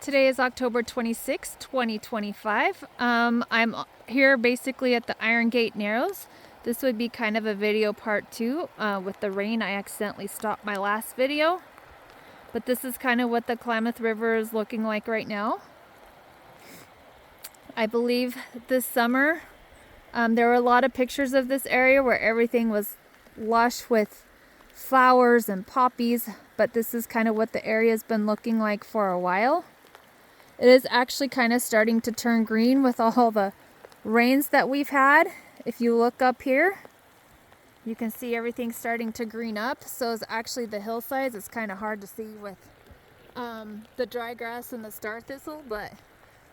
Today is October 26, 2025. I'm here basically at the Iron Gate Narrows. This would be kind of a video part 2. With the rain, I accidentally stopped my last video. But this is kind of what the Klamath River is looking like right now. I believe this summer, there were a lot of pictures of this area where everything was lush with flowers and poppies, but this is kind of what the area's been looking like for a while. It is actually kind of starting to turn green with all the rains that we've had. If you look up here, you can see everything starting to green up. So is actually the hillsides. It's kind of hard to see with the dry grass and the star thistle, but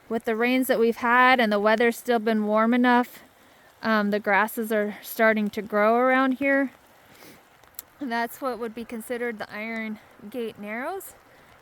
with the rains that we've had and the weather's still been warm enough, the grasses are starting to grow around here. And that's what would be considered the Iron Gate Narrows.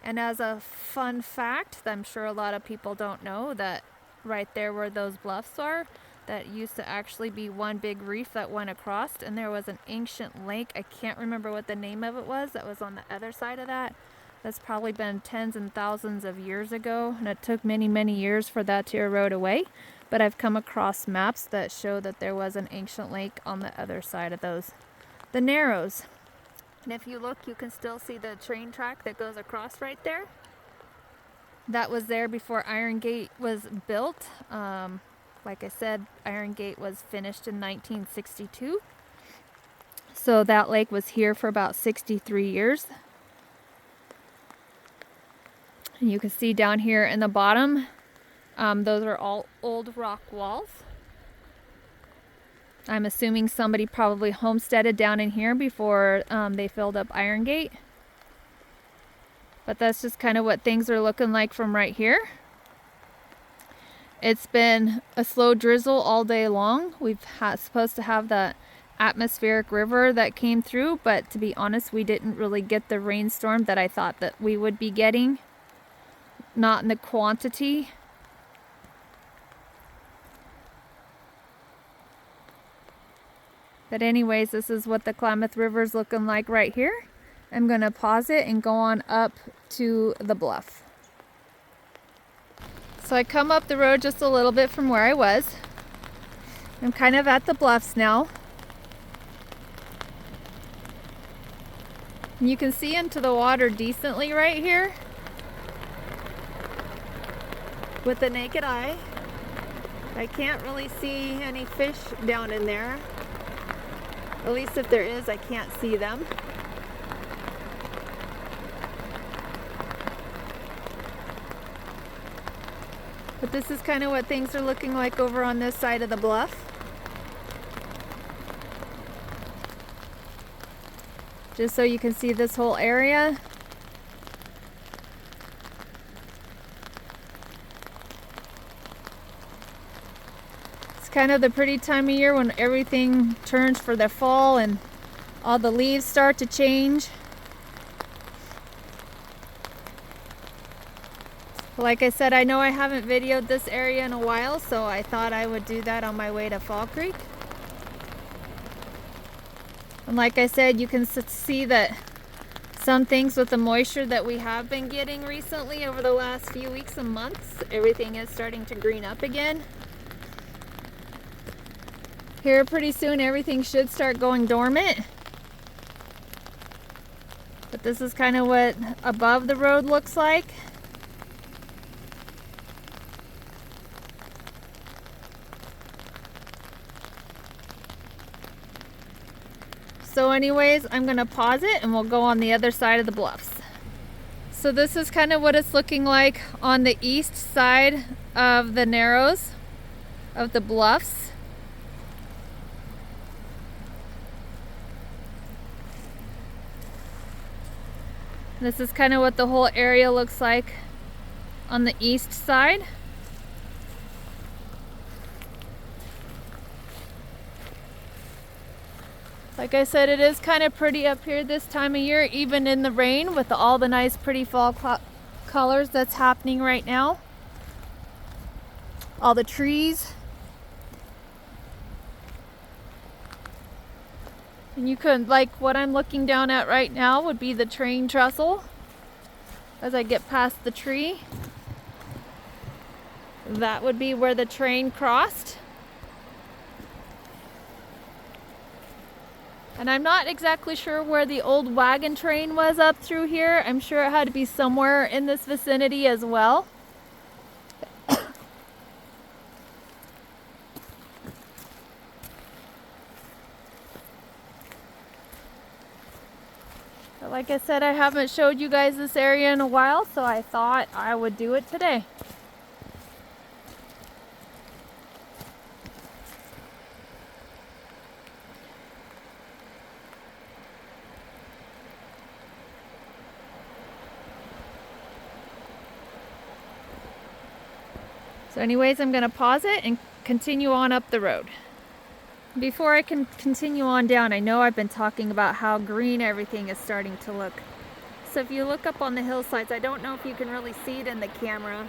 And as a fun fact, I'm sure a lot of people don't know, that right there where those bluffs are, that used to actually be one big reef that went across, and there was an ancient lake. I can't remember what the name of it was, that was on the other side of that. That's probably been tens and thousands of years ago, and it took many, many years for that to erode away. But I've come across maps that show that there was an ancient lake on the other side of the Narrows. And if you look, you can still see the train track that goes across right there. That was there before Iron Gate was built. Like I said, Iron Gate was finished in 1962. So that lake was here for about 63 years. And you can see down here in the bottom, those are all old rock walls. I'm assuming somebody probably homesteaded down in here before they filled up Iron Gate. But that's just kind of what things are looking like from right here. It's been a slow drizzle all day long. We've supposed to have the atmospheric river that came through, but to be honest, we didn't really get the rainstorm that I thought that we would be getting. Not in the quantity. But anyways, this is what the Klamath River is looking like right here. I'm going to pause it and go on up to the bluff. So I come up the road just a little bit from where I was. I'm kind of at the bluffs now. And you can see into the water decently right here with the naked eye. I can't really see any fish down in there. At least if there is, I can't see them. But this is kind of what things are looking like over on this side of the bluff. Just so you can see this whole area. Kind of the pretty time of year when everything turns for the fall and all the leaves start to change. Like I said, I know I haven't videoed this area in a while, so I thought I would do that on my way to Fall Creek. And like I said, you can see that some things with the moisture that we have been getting recently over the last few weeks and months, everything is starting to green up again. Here pretty soon everything should start going dormant. But this is kind of what above the road looks like. So anyways, I'm going to pause it and we'll go on the other side of the bluffs. So this is kind of what it's looking like on the east side of the Narrows, of the bluffs. This is kind of what the whole area looks like on the east side. Like I said, it is kind of pretty up here this time of year, even in the rain, with all the nice pretty fall colors that's happening right now. All the trees. And you could, like what I'm looking down at right now would be the train trestle as I get past the tree. That would be where the train crossed. And I'm not exactly sure where the old wagon train was up through here. I'm sure it had to be somewhere in this vicinity as well. But like I said, I haven't showed you guys this area in a while, so I thought I would do it today. So anyways, I'm going to pause it and continue on up the road. Before I can continue on down, I know I've been talking about how green everything is starting to look. So if you look up on the hillsides, I don't know if you can really see it in the camera,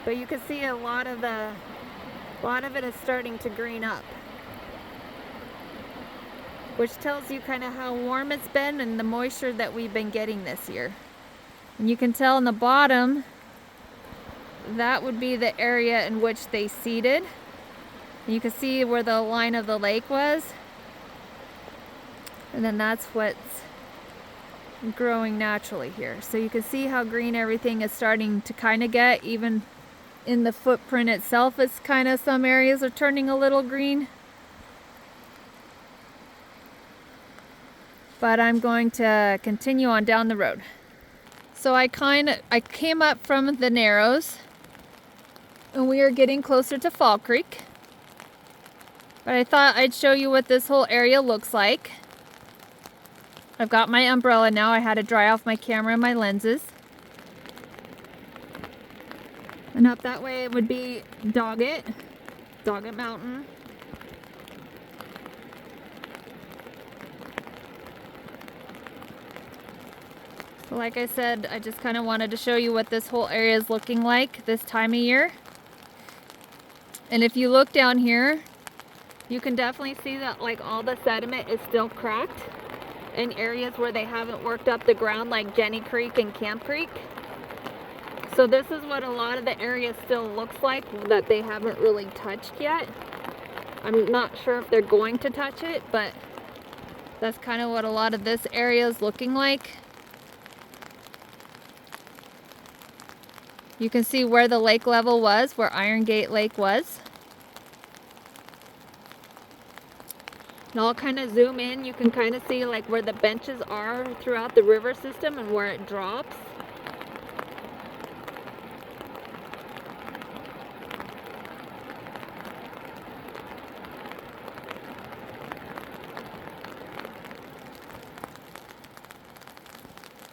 but you can see a lot of it is starting to green up, which tells you kind of how warm it's been and the moisture that we've been getting this year. And you can tell in the bottom, that would be the area in which they seeded. You can see where the line of the lake was. And then that's what's growing naturally here. So you can see how green everything is starting to kind of get. Even in the footprint itself, it's kind of, some areas are turning a little green. But I'm going to continue on down the road. So I came up from the Narrows, and we are getting closer to Fall Creek. But I thought I'd show you what this whole area looks like. I've got my umbrella now. I had to dry off my camera and my lenses. And up that way it would be Doggett Mountain. So like I said, I just kind of wanted to show you what this whole area is looking like this time of year. And if you look down here, you can definitely see that like all the sediment is still cracked in areas where they haven't worked up the ground, like Jenny Creek and Camp Creek. So this is what a lot of the area still looks like that they haven't really touched yet. I'm not sure if they're going to touch it, but that's kind of what a lot of this area is looking like. You can see where the lake level was, where Iron Gate Lake was. And I'll kind of zoom in. You can kind of see like where the benches are throughout the river system and where it drops.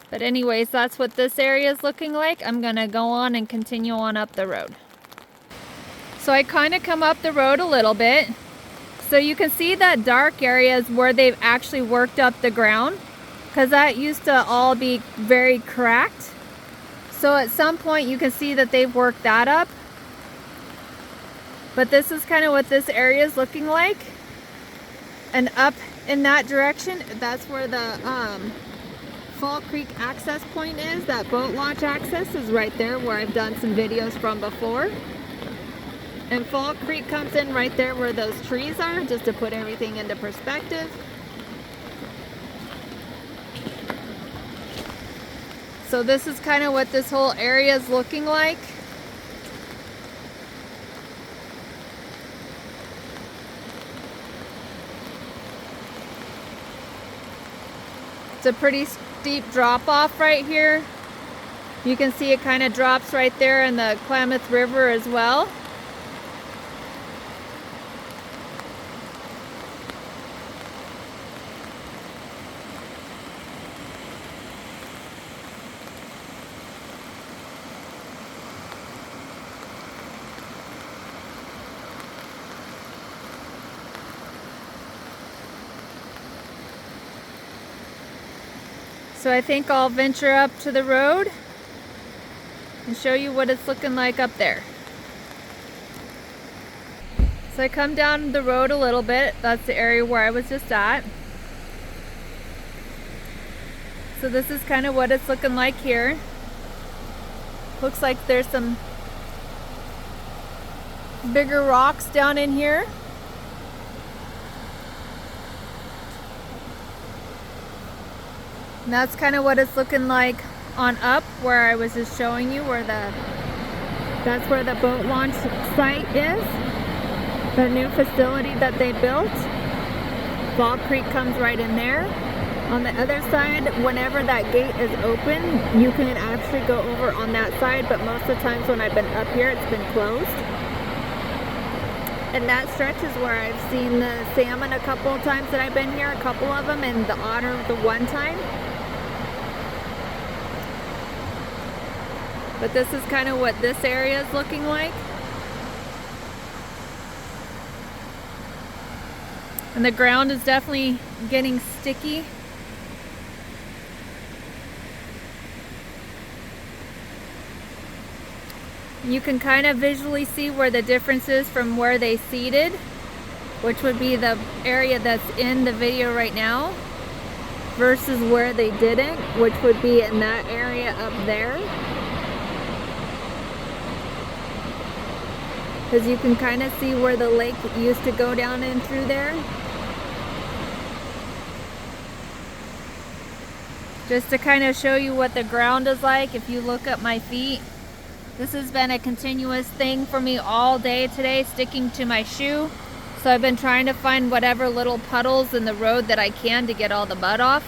But anyways, that's what this area is looking like. I'm gonna go on and continue on up the road. So I kind of come up the road a little bit. So you can see that dark area is where they've actually worked up the ground, because that used to all be very cracked. So at some point you can see that they've worked that up. But this is kind of what this area is looking like. And up in that direction, that's where the Fall Creek access point is. That boat launch access is right there where I've done some videos from before. And Fall Creek comes in right there where those trees are, just to put everything into perspective. So this is kind of what this whole area is looking like. It's a pretty steep drop off right here. You can see it kind of drops right there in the Klamath River as well. So I think I'll venture up to the road and show you what it's looking like up there. So I come down the road a little bit. That's the area where I was just at. So this is kind of what it's looking like here. Looks like there's some bigger rocks down in here. And that's kind of what it's looking like on up where I was just showing you where that's where the boat launch site is. The new facility that they built. Fall Creek comes right in there. On the other side, whenever that gate is open, you can actually go over on that side, but most of the times when I've been up here, it's been closed. And that stretch is where I've seen the salmon a couple of times that I've been here, a couple of them, and the otter the one time. But this is kind of what this area is looking like. And the ground is definitely getting sticky. You can kind of visually see where the difference is from where they seeded, which would be the area that's in the video right now, versus where they didn't, which would be in that area up there. Because you can kind of see where the lake used to go down in through there. Just to kind of show you what the ground is like, if you look at my feet. This has been a continuous thing for me all day today, sticking to my shoe. So I've been trying to find whatever little puddles in the road that I can to get all the mud off.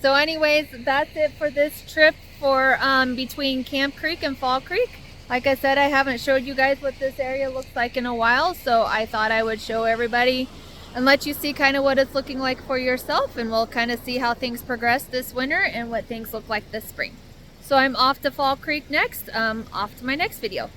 So anyways, that's it for this trip for between Camp Creek and Fall Creek. Like I said, I haven't showed you guys what this area looks like in a while, so I thought I would show everybody and let you see kind of what it's looking like for yourself, and we'll kind of see how things progress this winter and what things look like this spring. So I'm off to Fall Creek next, off to my next video.